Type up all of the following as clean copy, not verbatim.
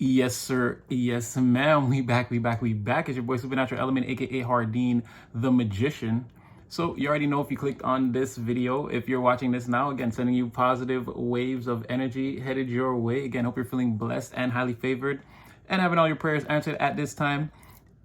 Yes, sir. Yes, ma'am. We back. It's your boy Supernatural Element, aka Hardeen the Magician. So you already know if you clicked on this video. If you're watching this now, again, sending you positive waves of energy headed your way. Again, hope you're feeling blessed and highly favored and having all your prayers answered at this time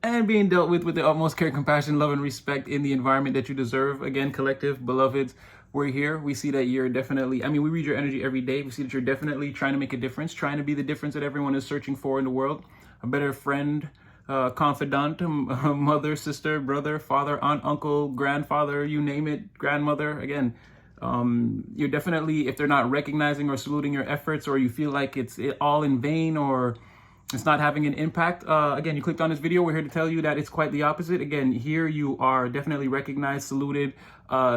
and being dealt with the utmost care, compassion, love, and respect in the environment that you deserve. Again, collective beloveds, we're here. We see that you're definitely, we read your energy every day. We see that you're definitely trying to make a difference, trying to be the difference that everyone is searching for in the world. A better friend, confidant, mother, sister, brother, father, aunt, uncle, grandfather, you name it, grandmother. Again, you're definitely, if they're not recognizing or saluting your efforts, or you feel like it's all in vain, or it's not having an impact. Again, you clicked on this video. We're here to tell you that it's quite the opposite. Again, here you are definitely recognized, saluted,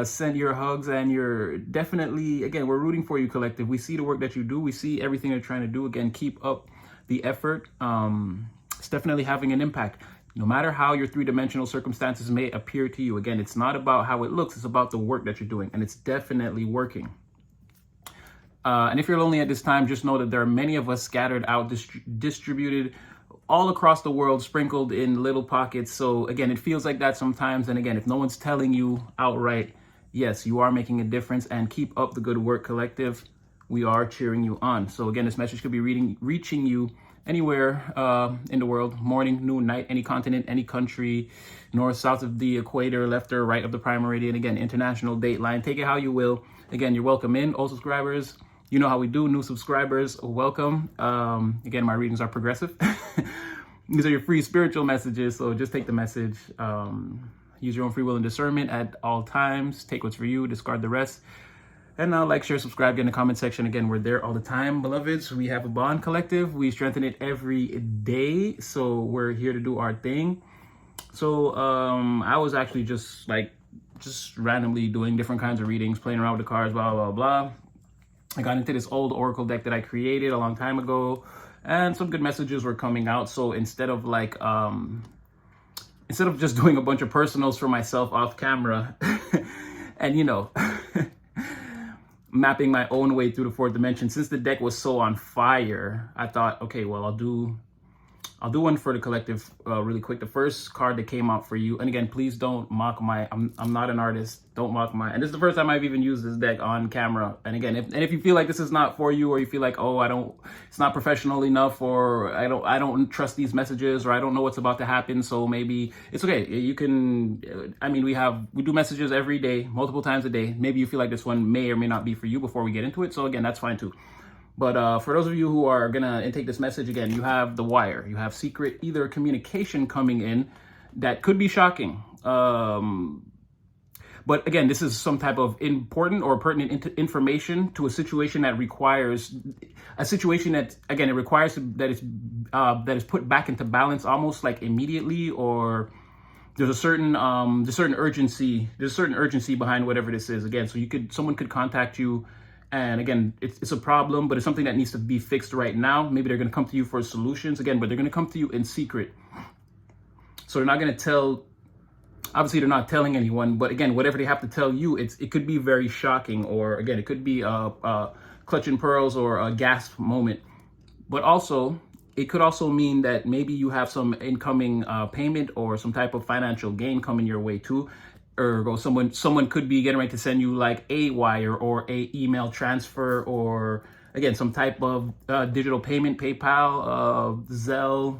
sent your hugs, and you're definitely, again, we're rooting for you, collective. We see the work that you do. We see everything you're trying to do. Again, keep up the effort. It's definitely having an impact. No matter how your three-dimensional circumstances may appear to you. Again, it's not about how it looks. It's about the work that you're doing, and it's definitely working. And if you're lonely at this time, just know that there are many of us scattered out, distributed all across the world, sprinkled in little pockets. So again, it feels like that sometimes. And again, if no one's telling you outright, yes, you are making a difference, and keep up the good work, collective. We are cheering you on. So again, this message could be reaching you anywhere in the world, morning, noon, night, any continent, any country, north, south of the equator, left or right of the prime meridian. Again, international dateline. Take it how you will. Again, you're welcome in. Old subscribers, you know how we do. New subscribers, welcome. Again, my readings are progressive. These are your free spiritual messages, so just take the message. Use your own free will and discernment at all times. Take what's for you, discard the rest. And now, like, share, subscribe, get in the comment section. Again, we're there all the time, beloveds. We have a bond, collective. We strengthen it every day, so we're here to do our thing. So I was actually just randomly doing different kinds of readings, playing around with the cards, blah, blah, blah. I got into this old Oracle deck that I created a long time ago, and some good messages were coming out. So instead of just doing a bunch of personals for myself off camera and, mapping my own way through the fourth dimension, since the deck was so on fire, I thought, okay, well, I'll do one for the collective really quick. The first card that came out for you, and again, please don't mock I'm not an artist. Don't mock and this is the first time I've even used this deck on camera. And again, if you feel like this is not for you, or you feel like, oh, it's not professional enough, or I don't trust these messages, or I don't know what's about to happen, so maybe it's okay. You can, we do messages every day, multiple times a day. Maybe you feel like this one may or may not be for you before we get into it. So again, that's fine too. But for those of you who are going to intake this message, again, you have the wire. You have secret either communication coming in that could be shocking. But again, this is some type of important or pertinent information to a situation that requires that is put back into balance almost like immediately, or there's a certain urgency behind whatever this is. Again, so someone could contact you. And again, it's a problem, but it's something that needs to be fixed right now. Maybe they're going to come to you for solutions, again, but they're going to come to you in secret. So they're not going to tell, obviously they're not telling anyone, but again, whatever they have to tell you, it could be very shocking, or again, it could be a clutching pearls or a gasp moment. But also, it could also mean that maybe you have some incoming payment or some type of financial gain coming your way too. Or someone could be getting ready to send you like a wire or a email transfer, or again, some type of digital payment, PayPal, Zelle,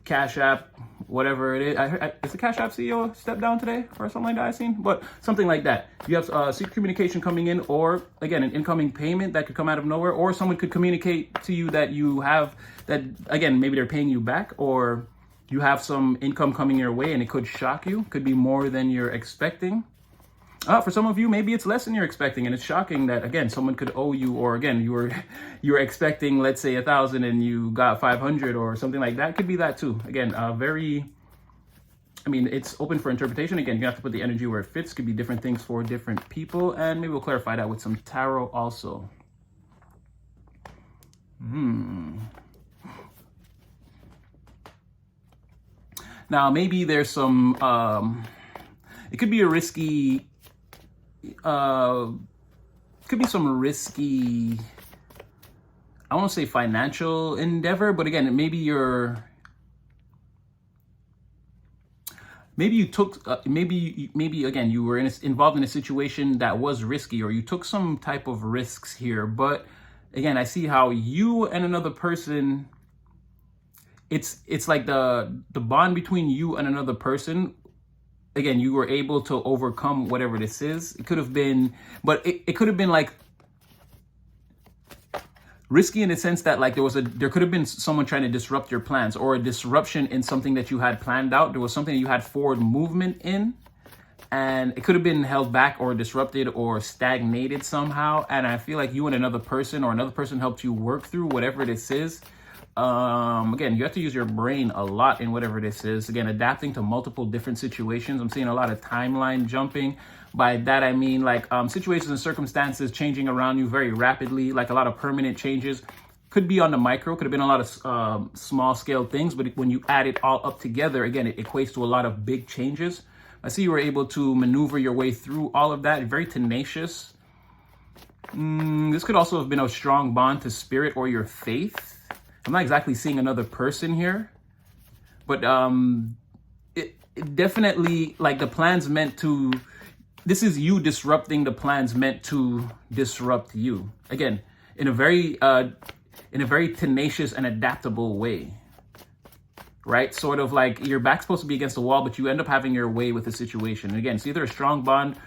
Cash App, whatever it is. Is the Cash App CEO step down today or something like that I've seen? But something like that. You have secret communication coming in, or again, an incoming payment that could come out of nowhere, or someone could communicate to you that you have that, again, maybe they're paying you back, or you have some income coming your way, and it could shock you. Could be more than you're expecting. For some of you, maybe it's less than you're expecting, and it's shocking that, again, someone could owe you, or again, you were expecting, let's say, 1,000 and you got 500 or something like that. Could be that too. Again, it's open for interpretation. Again, you have to put the energy where it fits. Could be different things for different people, and maybe we'll clarify that with some tarot also. Now, maybe there's some, it could be a risky, could be some risky I won't say financial endeavor, but again, maybe you took maybe again you were involved in a situation that was risky, or you took some type of risks here. But again, I see how you and another person, it's like the bond between you and another person. Again, you were able to overcome whatever this is. It could have been, but it could have been like risky in the sense that like there could have been someone trying to disrupt your plans, or a disruption in something that you had planned out. There was something that you had forward movement in, and it could have been held back or disrupted or stagnated somehow. And I feel like you and another person, or another person, helped you work through whatever this is. Again, you have to use your brain a lot in whatever this is. Again, adapting to multiple different situations. I'm seeing a lot of timeline jumping. By that, I mean like situations and circumstances changing around you very rapidly, like a lot of permanent changes. Could be on the micro, could have been a lot of small scale things, but when you add it all up together, again, it equates to a lot of big changes. I see you were able to maneuver your way through all of that. Very tenacious. This could also have been a strong bond to spirit or your faith. I'm not exactly seeing another person here, but it definitely, like, the plan's meant to, this is you disrupting the plans meant to disrupt you. Again, in a very tenacious and adaptable way, right? Sort of like your back's supposed to be against the wall, but you end up having your way with the situation. And again, it's either a strong bond,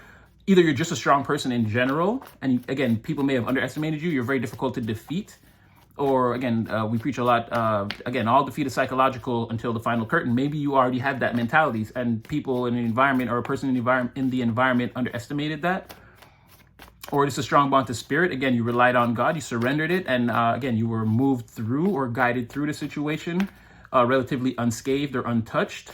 either you're just a strong person in general, and again, people may have underestimated you, you're very difficult to defeat. Or again, we preach a lot, again, all defeat is psychological until the final curtain. Maybe you already had that mentality, and people in the environment, or a person in the environment underestimated that. Or it's a strong bond to spirit. Again, you relied on God, you surrendered it, and again, you were moved through or guided through the situation relatively unscathed or untouched.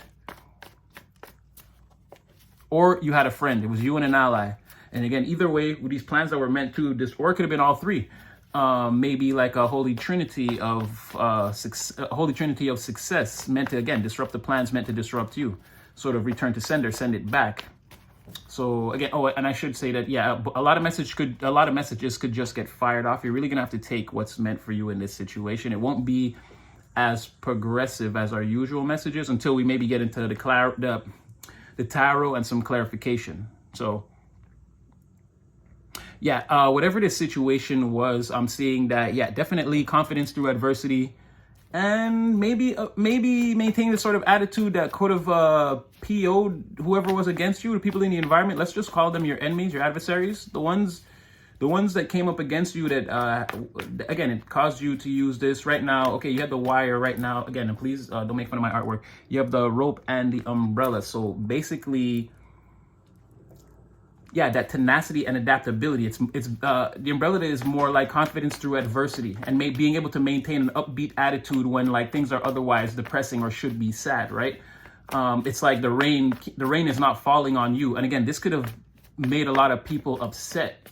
Or you had a friend, it was you and an ally. And again, either way, with these plans that were meant to, or it could have been all three. Maybe like a holy trinity of success, meant to, again, disrupt the plans, meant to disrupt you. Sort of return to sender, send it back. So again, oh, and I should say that, yeah, a lot of messages could just get fired off. You're really gonna have to take what's meant for you in this situation. It won't be as progressive as our usual messages until we maybe get into the tarot and some clarification. So yeah, whatever this situation was, I'm seeing that, yeah, definitely confidence through adversity, and maybe maintain the sort of attitude that could have PO'd whoever was against you, the people in the environment. Let's just call them your enemies, your adversaries, the ones that came up against you, that again, it caused you to use this right now. Okay, you have the wire right now. Again, and please don't make fun of my artwork. You have the rope and the umbrella. So basically, yeah, that tenacity and adaptability. It's the umbrella is more like confidence through adversity, and being able to maintain an upbeat attitude when like things are otherwise depressing or should be sad, right? It's like the rain is not falling on you. And again, this could have made a lot of people upset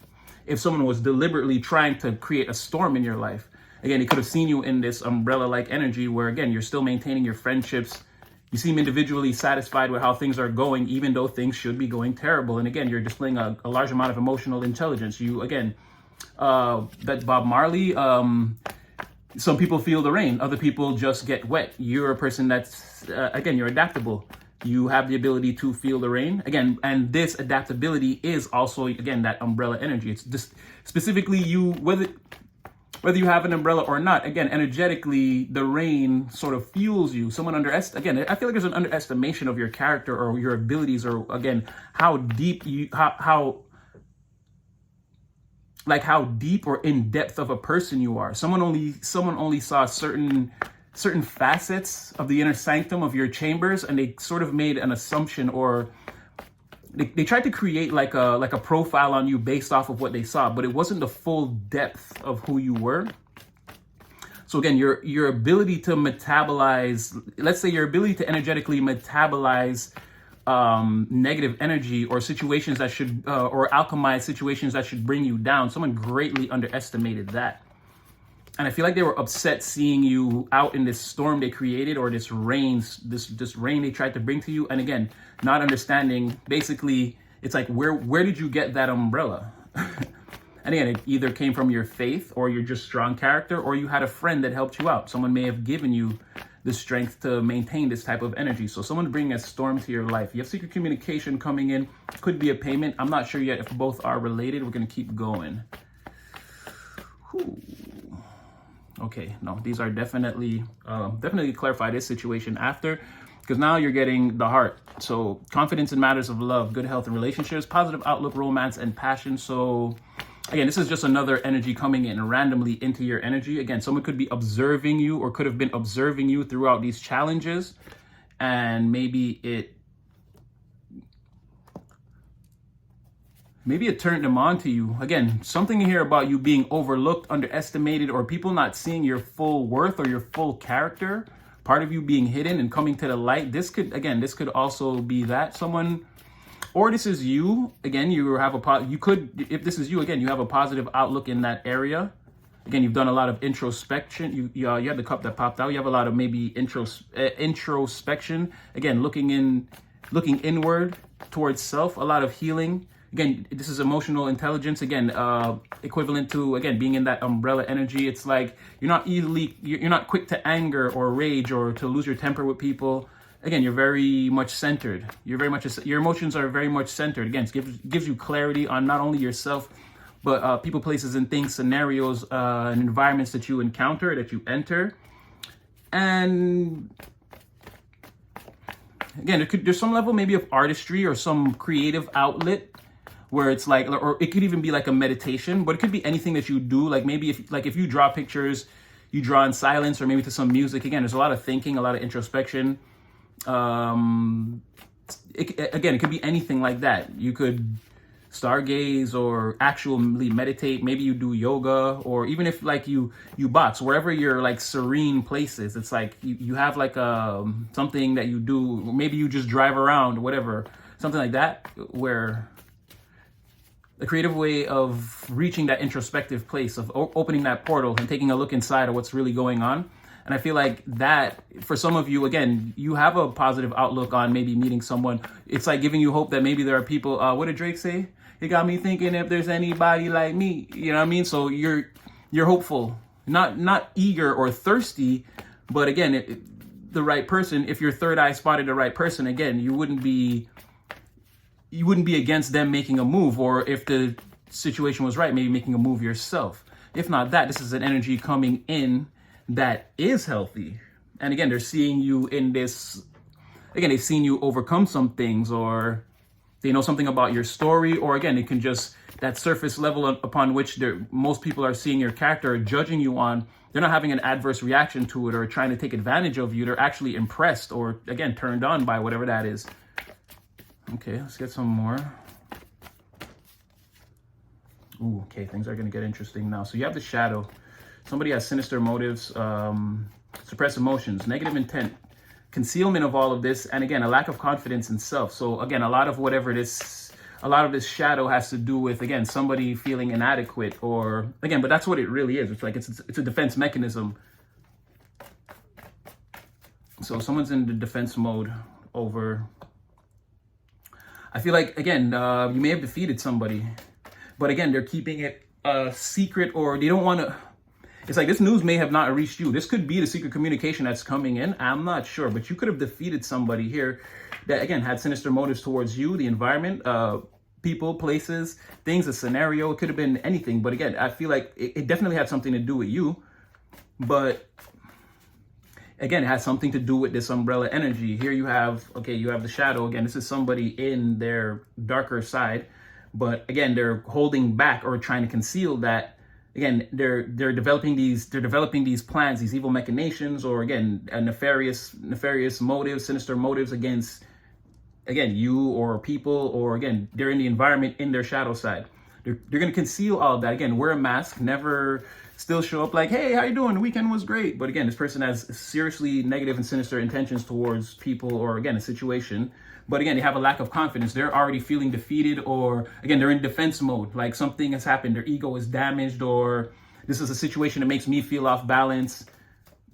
if someone was deliberately trying to create a storm in your life. Again, he could have seen you in this umbrella-like energy where, again, you're still maintaining your friendships. You seem individually satisfied with how things are going, even though things should be going terrible. And again, you're displaying a large amount of emotional intelligence. You, again, that Bob Marley, some people feel the rain, other people just get wet. You're a person that's, again, you're adaptable. You have the ability to feel the rain. Again, and this adaptability is also, again, that umbrella energy. It's just specifically you, whether you have an umbrella or not, again, energetically, the rain sort of fuels you. Again, I feel like there's an underestimation of your character or your abilities, or again, how deep deep or in depth of a person you are. Someone only saw certain facets of the inner sanctum of your chambers, and they sort of made an assumption, or they tried to create like a profile on you based off of what they saw, but it wasn't the full depth of who you were. So again, your ability to metabolize, let's say your ability to energetically metabolize negative energy or situations that should, or alchemize situations that should bring you down, someone greatly underestimated that. And I feel like they were upset seeing you out in this storm they created, or this rain they tried to bring to you. And again, not understanding, basically, it's like, where did you get that umbrella? And again, it either came from your faith or your just strong character, or you had a friend that helped you out. Someone may have given you the strength to maintain this type of energy. So someone bringing a storm to your life. You have secret communication coming in. Could be a payment. I'm not sure yet if both are related. We're going to keep going. Whew. Okay, no, these are definitely clarify this situation after, because now you're getting the heart. So confidence in matters of love, good health and relationships, positive outlook, romance, and passion. So again, this is just another energy coming in randomly into your energy. Again, someone could be observing you or could have been observing you throughout these challenges, and maybe it turned them on to you. Again, something here about you being overlooked, underestimated, or people not seeing your full worth or your full character. Part of you being hidden and coming to the light. This could also be that someone, or this is you. Again, you have if this is you, again, you have a positive outlook in that area. Again, you've done a lot of introspection. You had the cup that popped out. You have a lot of maybe introspection. Again, looking inward towards self. A lot of healing. Again, this is emotional intelligence. Again, equivalent to, again, being in that umbrella energy. It's like you're not quick to anger or rage or to lose your temper with people. Again, you're very much centered. Your emotions are very much centered. Again, it gives you clarity on not only yourself, but people, places, and things, scenarios, and environments that you encounter, that you enter. And again, there's some level maybe of artistry or some creative outlet, where it's like, or it could even be like a meditation, but it could be anything that you do. Like maybe if you draw pictures, you draw in silence, or maybe to some music. Again, there's a lot of thinking, a lot of introspection. It could be anything like that. You could stargaze or actually meditate. Maybe you do yoga, or even if like you box, wherever your like serene places. It's like you have like something that you do. Maybe you just drive around, whatever, something like that, where a creative way of reaching that introspective place, of opening that portal and taking a look inside of what's really going on. And I feel like that, for some of you, again, you have a positive outlook on maybe meeting someone. It's like giving you hope that maybe there are people, what did Drake say? It got me thinking if there's anybody like me, you know what I mean? So you're hopeful, not eager or thirsty, but again, the right person. If your third eye spotted the right person, again, you wouldn't be against them making a move, or if the situation was right, maybe making a move yourself. If not that, this is an energy coming in that is healthy. And again, they're seeing you in this, again, they've seen you overcome some things, or they know something about your story, or again, it can just, that surface level upon which most people are seeing your character or judging you on, they're not having an adverse reaction to it or trying to take advantage of you. They're actually impressed or, again, turned on by whatever that is. Okay, let's get some more. Ooh, okay, things are going to get interesting now. So you have the shadow. Somebody has sinister motives, suppressed emotions, negative intent, concealment of all of this, and again, a lack of confidence in self. So again, a lot of this shadow has to do with, again, somebody feeling inadequate, or again, but that's what it really is. It's like it's a defense mechanism. So someone's in the defense mode over. I feel like, again, you may have defeated somebody, but again, they're keeping it secret, or they don't want to. It's like this news may have not reached you. This could be the secret communication that's coming in. I'm not sure, but you could have defeated somebody here that, again, had sinister motives towards you, the environment, people, places, things, a scenario. It could have been anything. But again, I feel like it definitely had something to do with you. But again, it has something to do with this umbrella energy. Here you have, okay, you have the shadow. Again, this is somebody in their darker side. But again, they're holding back or trying to conceal that. Again, they're developing these plans, these evil machinations, or again, nefarious motives, sinister motives against, again, you or people, or again, they're in the environment in their shadow side. They're going to conceal all of that. Again, wear a mask, never still show up like, hey, how you doing? The weekend was great. But again, this person has seriously negative and sinister intentions towards people, or again, a situation. But again, they have a lack of confidence. They're already feeling defeated, or again, they're in defense mode. Like something has happened. Their ego is damaged, or this is a situation that makes me feel off balance.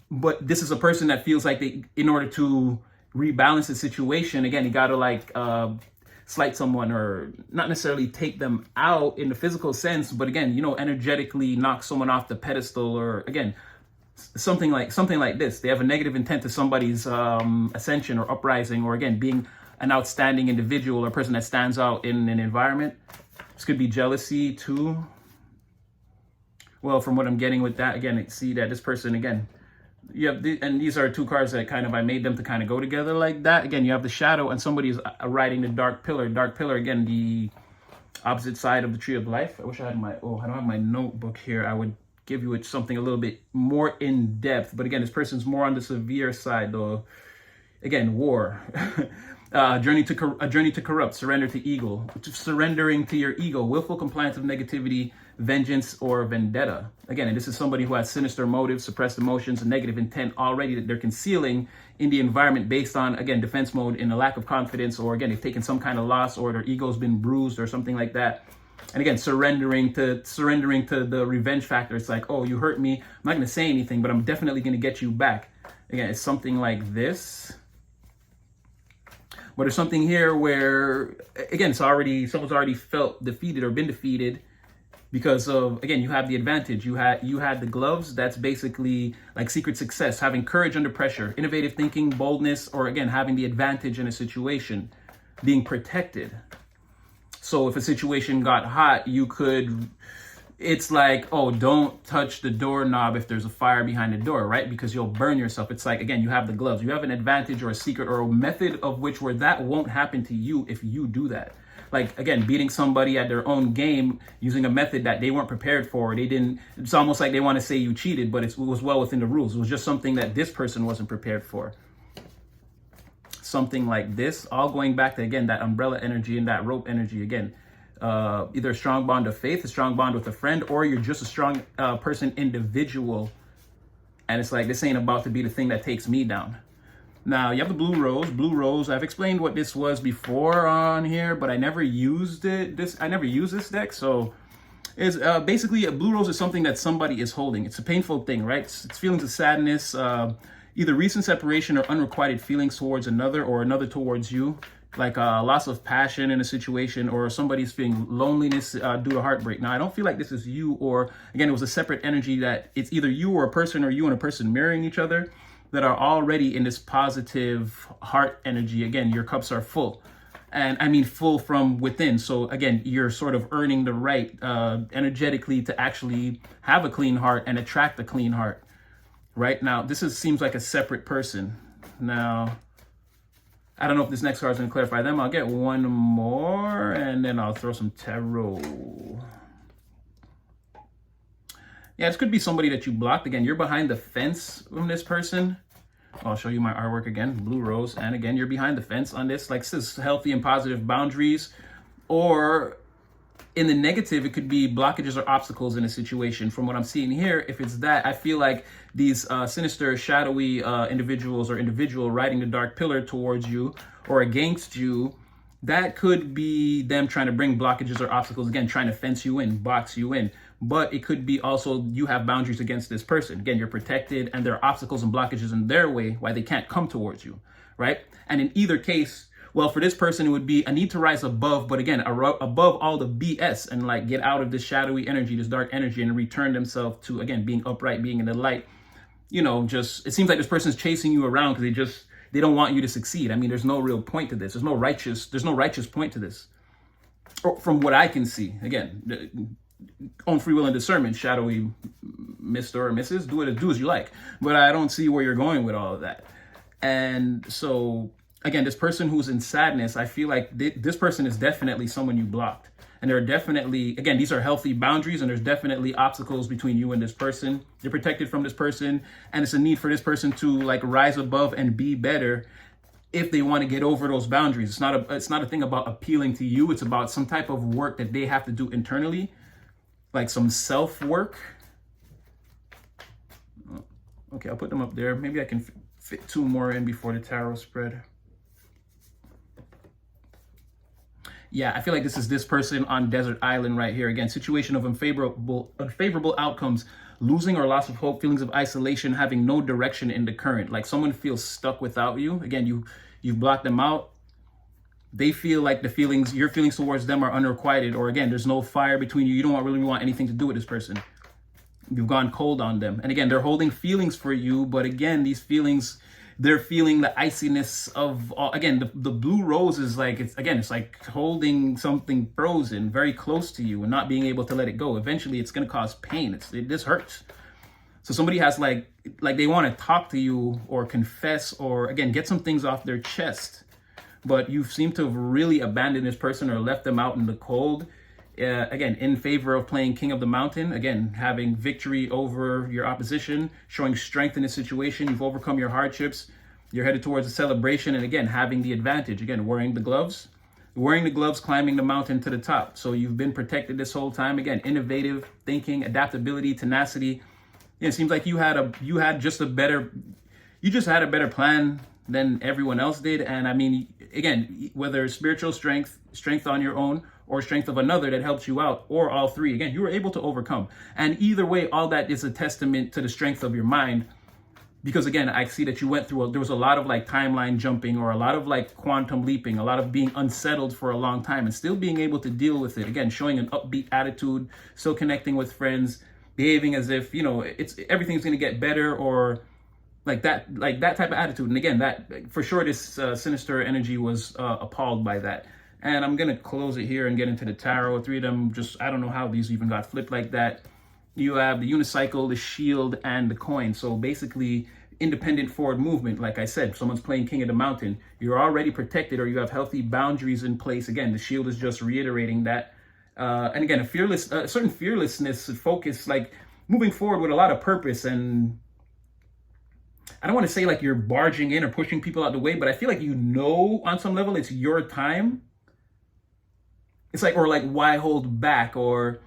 But this is a person that feels like in order to rebalance the situation, again, you got to like slight someone, or not necessarily take them out in the physical sense, but again, you know, energetically knock someone off the pedestal, or again, something like this. They have a negative intent to somebody's ascension or uprising, or again, being an outstanding individual or person that stands out in an environment. This could be jealousy too. Well, from what I'm getting with that, again, see that this person, again, you have and these are two cards that kind of, I made them to kind of go together like that. Again, you have the shadow, and somebody is riding the dark pillar. Dark pillar, again, the opposite side of the tree of life. I wish I had I don't have my notebook here. I would give you something a little bit more in depth, but again, this person's more on the severe side though. Again, war. A journey to corrupt, surrender to ego, surrendering to your ego, willful compliance of negativity, vengeance, or vendetta. Again, and this is somebody who has sinister motives, suppressed emotions, and negative intent already that they're concealing in the environment based on, again, defense mode, in a lack of confidence, or again, they've taken some kind of loss, or their ego's been bruised or something like that. And again, surrendering to the revenge factor. It's like, oh, you hurt me. I'm not going to say anything, but I'm definitely going to get you back. Again, it's something like this. But there's something here where, again, someone's already felt defeated or been defeated because of, again, you have the advantage. You had the gloves. That's basically like secret success, having courage under pressure, innovative thinking, boldness, or again, having the advantage in a situation, being protected. So if a situation got hot, it's like, oh, don't touch the doorknob if there's a fire behind the door, right? Because you'll burn yourself. It's like, again, you have the gloves. You have an advantage or a secret or a method of which where that won't happen to you if you do that. Like, again, beating somebody at their own game using a method that they weren't prepared for. It's almost like they want to say you cheated, but it was well within the rules. It was just something that this person wasn't prepared for. Something like this, all going back to, again, that umbrella energy and that rope energy. Again, either a strong bond of faith, a strong bond with a friend, or you're just a strong person individual. And it's like, this ain't about to be the thing that takes me down. Now, you have the blue rose. Blue rose, I've explained what this was before on here, but I never used it. I never used this deck. So it's basically, a blue rose is something that somebody is holding. It's a painful thing, right? It's feelings of sadness, either recent separation or unrequited feelings towards another, or another towards you, like a loss of passion in a situation, or somebody's feeling loneliness due to heartbreak. Now, I don't feel like this is you, or again, it was a separate energy that it's either you or a person, or you and a person mirroring each other that are already in this positive heart energy. Again, your cups are full. And I mean full from within. So again, you're sort of earning the right energetically to actually have a clean heart and attract a clean heart. Right now, seems like a separate person. Now, I don't know if this next card is going to clarify them. I'll get one more, and then I'll throw some tarot. Yeah, this could be somebody that you blocked. Again, you're behind the fence from this person. I'll show you my artwork again, blue rose. And again, you're behind the fence on this. Like, this is healthy and positive boundaries. Or in the negative, it could be blockages or obstacles in a situation. From what I'm seeing here, if it's that, I feel like these sinister, shadowy individuals or individual riding the dark pillar towards you or against you, that could be them trying to bring blockages or obstacles, again, trying to fence you in, box you in. But it could be also you have boundaries against this person. Again, you're protected and there are obstacles and blockages in their way why they can't come towards you, right? And in either case, well, for this person, it would be a need to rise above, but again, above all the BS and like get out of this shadowy energy, this dark energy, and return themselves to, again, being upright, being in the light. You know, just, it seems like this person's chasing you around because they don't want you to succeed. I mean, there's no real point to this. There's no righteous point to this. Or from what I can see, again, own free will and discernment, shadowy Mr. or Mrs., do as you like. But I don't see where you're going with all of that. And so, again, this person who's in sadness, I feel like this person is definitely someone you blocked. And there are definitely, again, these are healthy boundaries, and there's definitely obstacles between you and this person. You're protected from this person, and it's a need for this person to like rise above and be better if they want to get over those boundaries. It's not a thing about appealing to you. It's about some type of work that they have to do internally, like some self-work. Okay, I'll put them up there. Maybe I can fit two more in before the tarot spread. Yeah, I feel like this is this person on Desert Island right here. Again, situation of unfavorable outcomes, losing or loss of hope, feelings of isolation, having no direction in the current. Like someone feels stuck without you. Again, you've blocked them out. they feel like your feelings towards them are unrequited, or again, there's no fire between you. You don't really want anything to do with this person. You've gone cold on them. And again, they're holding feelings for you, but again, these feelings, they're feeling the iciness of, again, the blue rose is like, it's like holding something frozen very close to you and not being able to let it go. Eventually, it's going to cause pain. This hurts. So somebody has like they want to talk to you or confess or, again, get some things off their chest, but you seem to have really abandoned this person or left them out in the cold. Again, in favor of playing King of the Mountain, again, having victory over your opposition, showing strength in the situation. You've overcome your hardships. You're headed towards a celebration. And again, having the advantage, again, wearing the gloves, climbing the mountain to the top. So you've been protected this whole time. Again, innovative thinking, adaptability, tenacity. It seems like you just had a better plan than everyone else did. And I mean, again, whether spiritual strength on your own, or strength of another that helps you out, or all three, again, you were able to overcome. And either way, all that is a testament to the strength of your mind. Because again, I see that you went through, there was a lot of like timeline jumping, or a lot of like quantum leaping, a lot of being unsettled for a long time and still being able to deal with it. Again, showing an upbeat attitude, still connecting with friends, behaving as if, everything's going to get better, or like that type of attitude. And again, that for sure, this sinister energy was appalled by that. And I'm going to close it here and get into the tarot. Three of them, I don't know how these even got flipped like that. You have the unicycle, the shield, and the coin. So basically, independent forward movement. Like I said, someone's playing King of the Mountain. You're already protected, or you have healthy boundaries in place. Again, the shield is just reiterating that. And again, a certain fearlessness, focus, like moving forward with a lot of purpose. And I don't want to say like you're barging in or pushing people out the way, but I feel like on some level it's your time. It's like, or like, why hold back? Or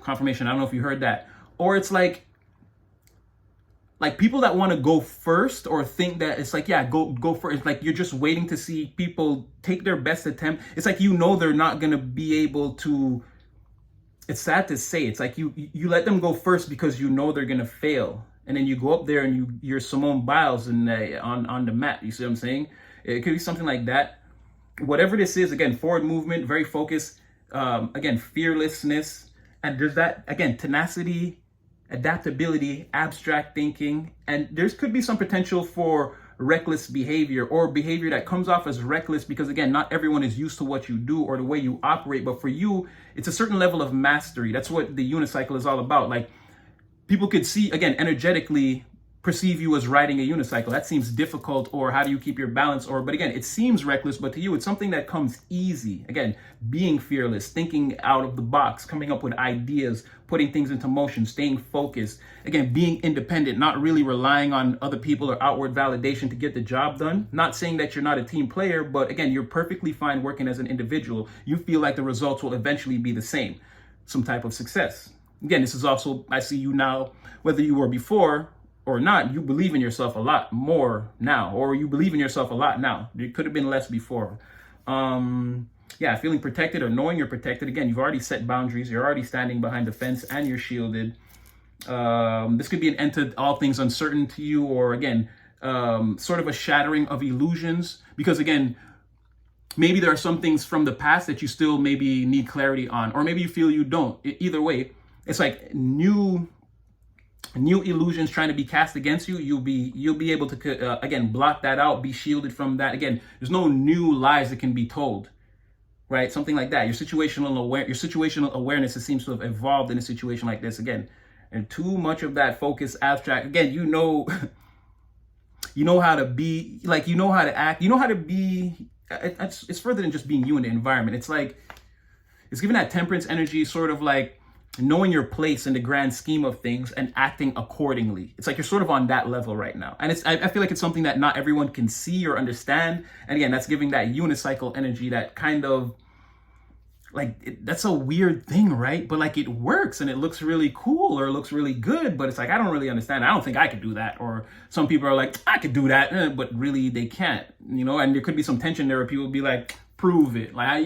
confirmation. I don't know if you heard that. Or it's like people that want to go first, or think that it's like, yeah, go first. It's like you're just waiting to see people take their best attempt. It's like, they're not going to be able to. It's sad to say. It's like you let them go first because they're going to fail. And then you go up there and you're Sum1z on the mat. You see what I'm saying? It could be something like that. Whatever this is, again, forward movement, very focused, again, fearlessness. And there's that, again, tenacity, adaptability, abstract thinking. And there could be some potential for reckless behavior, or behavior that comes off as reckless because, again, not everyone is used to what you do or the way you operate. But for you, it's a certain level of mastery. That's what the unicycle is all about. Like, people could see, again, energetically perceive you as riding a unicycle. That seems difficult, or how do you keep your balance? But again, it seems reckless, but to you, it's something that comes easy. Again, being fearless, thinking out of the box, coming up with ideas, putting things into motion, staying focused. Again, being independent, not really relying on other people or outward validation to get the job done. Not saying that you're not a team player, but again, you're perfectly fine working as an individual. You feel like the results will eventually be the same, some type of success. Again, this is also, I see you now, whether you were before or not, you believe in yourself a lot more now, or you believe in yourself a lot now. It could have been less before. Feeling protected, or knowing you're protected. Again, you've already set boundaries. You're already standing behind the fence, and you're shielded. This could be an end to all things uncertain to you, or again, sort of a shattering of illusions. Because again, maybe there are some things from the past that you still maybe need clarity on, or maybe you feel you don't. Either way, it's like new illusions trying to be cast against you. You'll be able to again block that out, be shielded from that. Again, there's no new lies that can be told, right? Something like that. Your situational awareness, it seems to have evolved in a situation like this again, and too much of that focus, abstract. Again, you know how to be, like, you know how to act, you know how to be. It's further than just being you in the environment. It's like it's giving that temperance energy, sort of like knowing your place in the grand scheme of things and acting accordingly. It's like you're sort of on that level right now. And I feel like it's something that not everyone can see or understand. And again, that's giving that unicycle energy, that kind of like, that's a weird thing, right? But like, it works and it looks really cool, or it looks really good, but it's like, I don't really understand. I don't think I could do that. Or some people are like, I could do that, but really they can't, and there could be some tension there where people be like, prove it. Like, I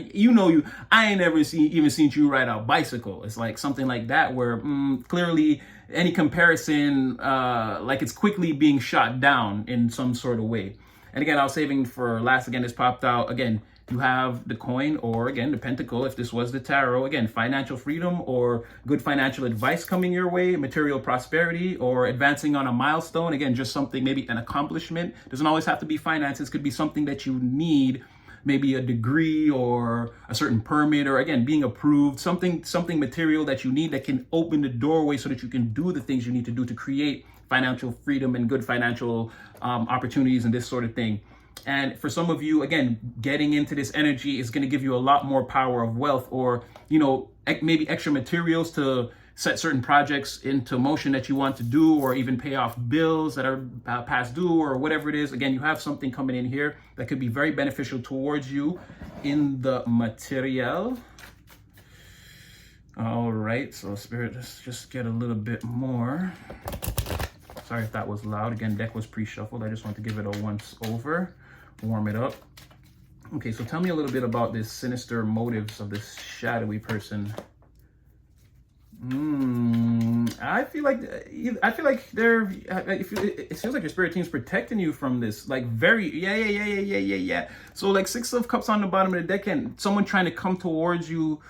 ain't ever even seen you ride a bicycle. It's like something like that, where clearly any comparison, like, it's quickly being shot down in some sort of way. And again, I was saving for last. Again, this popped out. Again, you have the coin, or again, the pentacle, if this was the tarot. Again, financial freedom or good financial advice coming your way, material prosperity, or advancing on a milestone. Again, just something, maybe an accomplishment. Doesn't always have to be finances. Could be something that you need, maybe a degree or a certain permit, or again, being approved, something material that you need that can open the doorway so that you can do the things you need to do to create financial freedom and good financial opportunities and this sort of thing. And for some of you, again, getting into this energy is going to give you a lot more power of wealth, or, you know, maybe extra materials to set certain projects into motion that you want to do, or even pay off bills that are past due, or whatever it is. Again, you have something coming in here that could be very beneficial towards you in the material. All right, so Spirit, let's just get a little bit more. Sorry if that was loud. Again, deck was pre-shuffled. I just want to give it a once over, warm it up. Okay, so tell me a little bit about this sinister motives of this shadowy person. I feel like they're. It feels like your spirit team's protecting you from this. Like very, yeah. So like 6 of Cups on the bottom of the deck, and someone trying to come towards you.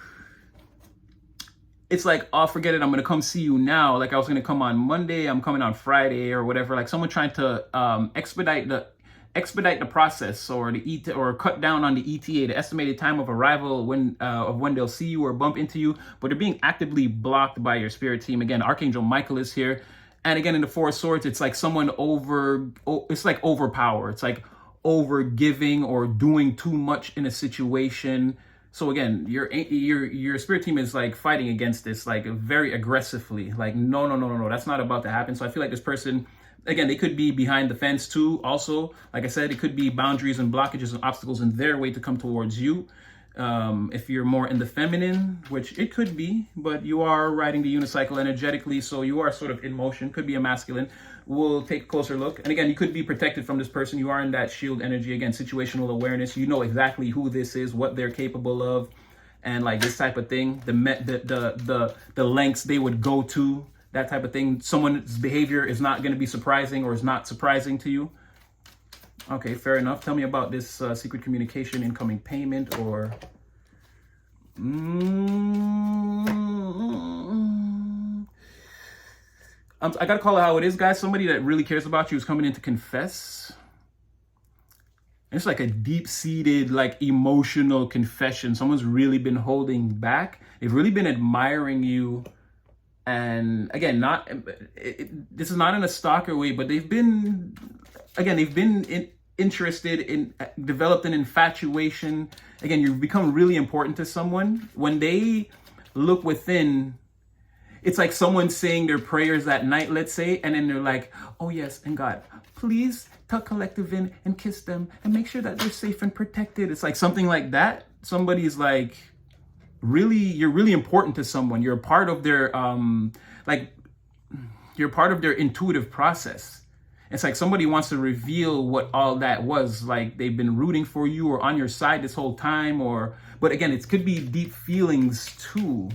It's like, oh, forget it, I'm gonna come see you now. Like I was gonna come on Monday, I'm coming on Friday or whatever. Like someone trying to expedite the process, or or cut down on the ETA, the estimated time of arrival, when they'll see you or bump into you. But they're being actively blocked by your spirit team. Again, Archangel Michael is here, and again in the Four of Swords, it's like someone it's like overpower. It's like over giving or doing too much in a situation. So again, your spirit team is like fighting against this, like very aggressively. Like no, that's not about to happen. So I feel like this person, again, they could be behind the fence too. Also, like I said, it could be boundaries and blockages and obstacles in their way to come towards you. If you're more in the feminine, which it could be, but you are riding the unicycle energetically, so you are sort of in motion. Could be a masculine. We'll take a closer look. And again, you could be protected from this person. You are in that shield energy. Again, situational awareness. You know exactly who this is, what they're capable of, and like this type of thing. The lengths they would go to, that type of thing. Someone's behavior is not going to be surprising, or is not surprising to you. Okay, fair enough. Tell me about this secret communication, incoming payment, or I gotta call it how it is, guys. Somebody that really cares about you is coming in to confess. It's like a deep-seated, like emotional confession. Someone's really been holding back. They've really been admiring you. And again, this is not in a stalker way, but they've been interested in, developed an infatuation. Again, you've become really important to someone. When they look within, it's like someone saying their prayers at night, let's say, and then they're like, oh yes, and God, please tuck collective in and kiss them and make sure that they're safe and protected. It's like something like that. Somebody's like, really, you're really important to someone. You're a part of their you're part of their intuitive process. It's like somebody wants to reveal what all that was. Like they've been rooting for you or on your side this whole time, but again, it could be deep feelings too.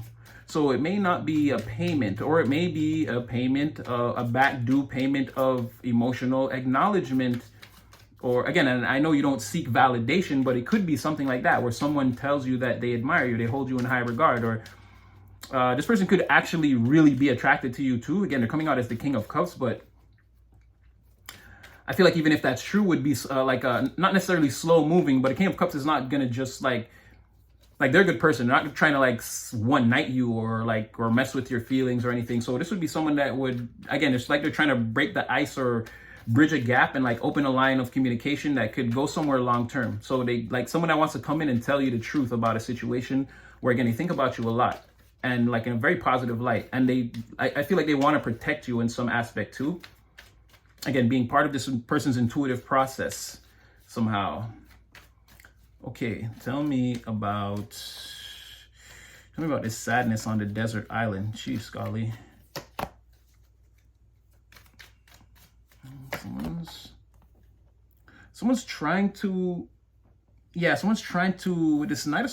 So it may not be a payment, or it may be a payment, a back due payment of emotional acknowledgement. Or again, and I know you don't seek validation, but it could be something like that, where someone tells you that they admire you, they hold you in high regard, or this person could actually really be attracted to you too. Again, they're coming out as the King of Cups, but I feel like even if that's true, would be not necessarily slow moving, but a King of Cups is not gonna just like they're a good person. They're not trying to like one night you or mess with your feelings or anything. So this would be someone that would, again, it's like they're trying to break the ice or bridge a gap and like open a line of communication that could go somewhere long term. So they like someone that wants to come in and tell you the truth about a situation where, again, they think about you a lot and like in a very positive light. And I feel like they want to protect you in some aspect too. Again, being part of this person's intuitive process somehow. Okay, tell me about this sadness on the desert island. Jeez, golly. Someone's trying to, with this Knight of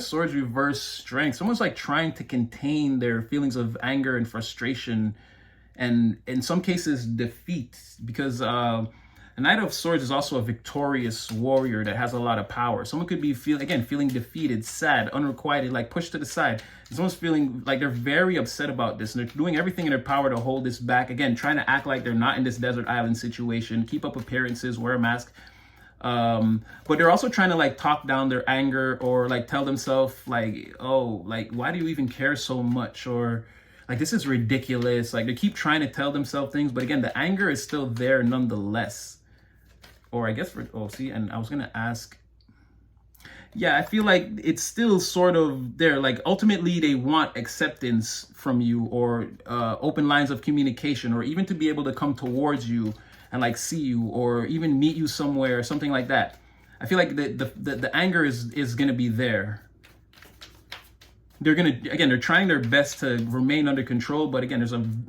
Swords reverse strength. Someone's like trying to contain their feelings of anger and frustration, and in some cases defeat, because and A Knight of Swords is also a victorious warrior that has a lot of power. Someone could be feeling defeated, sad, unrequited, like pushed to the side. Someone's feeling like they're very upset about this, and they're doing everything in their power to hold this back. Again, trying to act like they're not in this desert island situation, keep up appearances, wear a mask. But they're also trying to like talk down their anger, or like tell themselves like, oh, like, why do you even care so much? Or like, this is ridiculous. Like, they keep trying to tell themselves things, but again, the anger is still there nonetheless. Or I guess and I was gonna ask, yeah, I feel like it's still sort of there. Like, ultimately they want acceptance from you, or open lines of communication, or even to be able to come towards you and like see you, or even meet you somewhere, something like that. I feel like the anger is gonna be there. They're trying their best to remain under control, but again,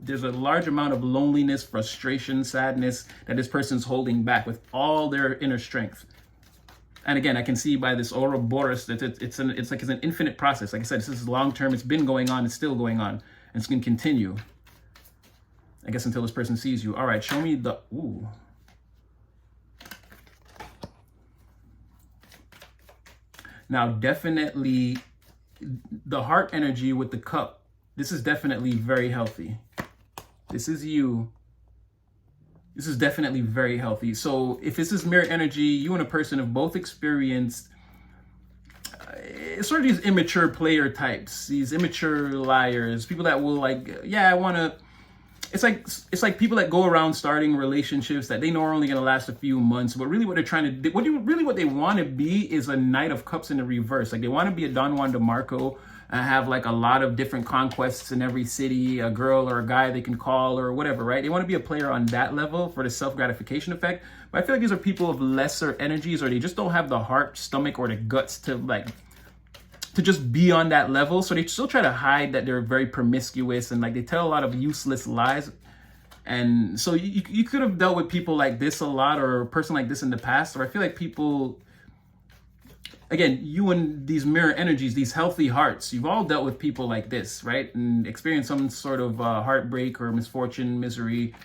there's a large amount of loneliness, frustration, sadness that this person's holding back with all their inner strength. And again, I can see by this Ouroboros that it's an infinite process. Like I said, this is long term. It's been going on. It's still going on, and it's going to continue, I guess, until this person sees you. All right, show me the ooh. Now, definitely, the heart energy with the cup, this is definitely very healthy. This is you. This is definitely very healthy. So if this is mirror energy, you and a person have both experienced sort of these immature player types, these immature liars, people that will like, yeah, I want to, it's like people that go around starting relationships that they know are only going to last a few months, but really what they're trying to do, what they want to be is a Knight of Cups in the reverse. Like, they want to be a Don Juan DeMarco and have like a lot of different conquests in every city, a girl or a guy they can call or whatever, right? They want to be a player on that level for the self-gratification effect. But I feel like these are people of lesser energies, or they just don't have the heart, stomach, or the guts to just be on that level. So they still try to hide that they're very promiscuous, and like they tell a lot of useless lies. And so you could have dealt with people like this a lot, or a person like this in the past. Or I feel like people, again, you and these mirror energies, these healthy hearts, you've all dealt with people like this, right? And experienced some sort of heartbreak or misfortune, misery.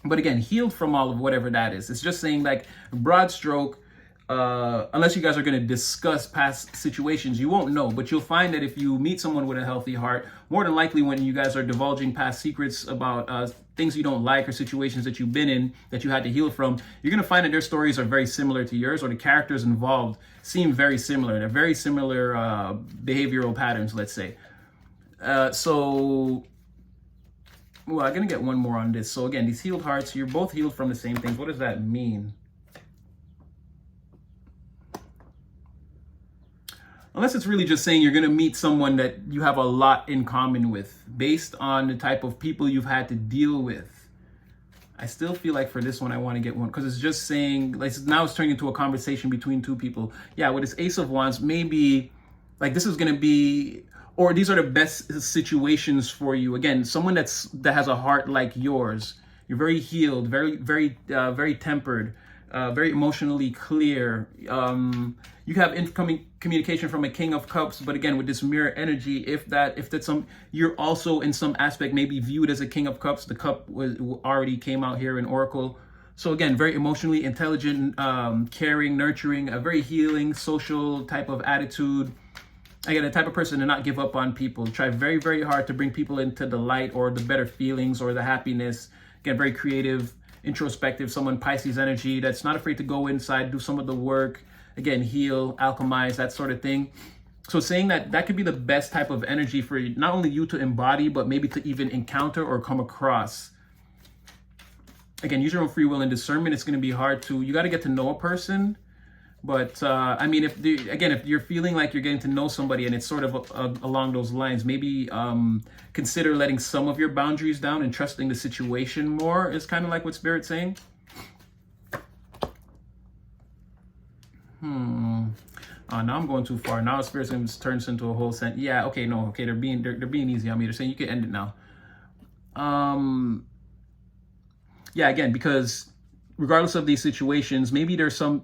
But again, healed from all of whatever that is. It's just saying, like, broad stroke, unless you guys are going to discuss past situations, you won't know. But you'll find that if you meet someone with a healthy heart, more than likely when you guys are divulging past secrets about things you don't like, or situations that you've been in that you had to heal from, you're going to find that their stories are very similar to yours, or the characters involved seem very similar. They're very similar behavioral patterns, let's say. Well, I'm going to get one more on this. So again, these healed hearts, you're both healed from the same things. What does that mean? Unless it's really just saying you're going to meet someone that you have a lot in common with based on the type of people you've had to deal with. I still feel like for this one, I want to get one, because it's just saying, like, now it's turning into a conversation between two people. Yeah, with this Ace of Wands, maybe like this is going to be, or these are the best situations for you. Again, someone that has a heart like yours. You're very healed, very tempered, very emotionally clear. You have incoming communication from a King of Cups, but again, with this mirror energy, if that's you're also in some aspect maybe viewed as a King of Cups. The cup already came out here in Oracle. So again, very emotionally intelligent, caring, nurturing, a very healing, social type of attitude. Again, the type of person to not give up on people. Try very, very hard to bring people into the light, or the better feelings, or the happiness. Again, very creative, introspective, someone Pisces energy that's not afraid to go inside, do some of the work. Again, heal, alchemize, that sort of thing. So saying that could be the best type of energy for you, not only you to embody, but maybe to even encounter or come across. Again, use your own free will and discernment. It's going to be hard to, you got to get to know a person. But I mean, if you're feeling like you're getting to know somebody and it's sort of along those lines, maybe consider letting some of your boundaries down and trusting the situation more, is kind of like what Spirit's saying. Now I'm going too far. Now Spirit's going to turn into a whole sentence. Yeah, okay, no, okay, they're being easy on me. They're saying you can end it now. Yeah, again, because regardless of these situations, maybe there's some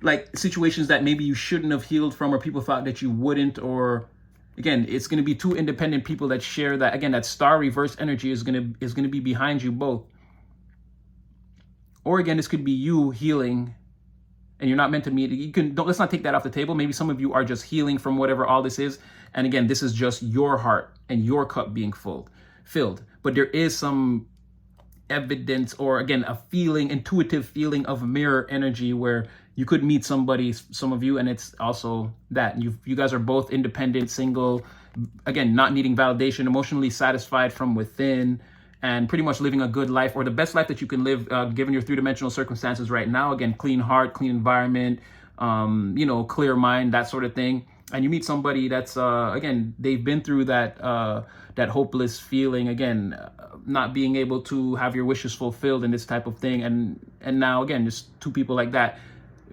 like situations that maybe you shouldn't have healed from, or people thought that you wouldn't, or again, it's going to be two independent people that share that. Again, that star reverse energy is going to be behind you both. Or again, this could be you healing, and you're not meant to meet. Let's not take that off the table. Maybe some of you are just healing from whatever all this is. And again, this is just your heart and your cup being filled. But there is some evidence, or again, a feeling, intuitive feeling of mirror energy where you could meet somebody, some of you, and it's also that you guys are both independent, single, again, not needing validation, emotionally satisfied from within, and pretty much living a good life, or the best life that you can live, given your three-dimensional circumstances right now. Again, clean heart, clean environment, clear mind, that sort of thing. And you meet somebody that's, again, they've been through that hopeless feeling, again, not being able to have your wishes fulfilled and this type of thing. And now, again, just two people like that,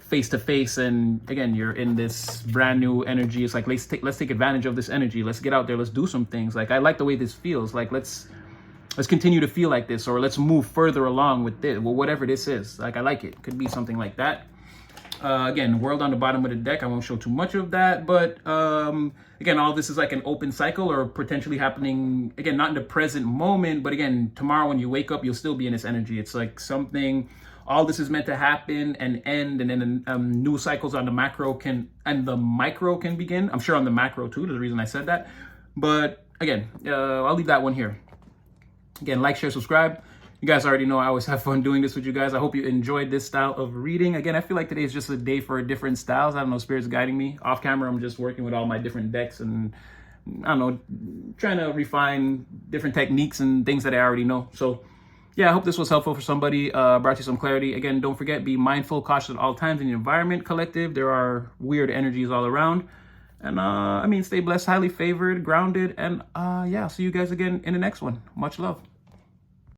face to face, and again, you're in this brand new energy. It's like, let's take advantage of this energy. Let's get out there. Let's do some things. Like, I like the way this feels. Like, let's continue to feel like this, or let's move further along with this. Well, whatever this is, like, I like it. Could be something like that. Again, world on the bottom of the deck. I won't show too much of that, but again, all this is like an open cycle, or potentially happening, again, not in the present moment, but again, tomorrow when you wake up, you'll still be in this energy. It's like something, all this is meant to happen and end, and then new cycles on the macro and the micro can begin. I'm sure on the macro too, there's a reason I said that. But again, I'll leave that one here. Again, like, share, subscribe. You guys already know I always have fun doing this with you guys. I hope you enjoyed this style of reading. Again, I feel like today is just a day for different styles. I don't know, Spirit's guiding me. Off camera, I'm just working with all my different decks and, I don't know, trying to refine different techniques and things that I already know. So, yeah, I hope this was helpful for somebody, brought you some clarity. Again, don't forget, be mindful, cautious at all times in the environment, collective. There are weird energies all around. And, stay blessed, highly favored, grounded. And, yeah, I'll see you guys again in the next one. Much love.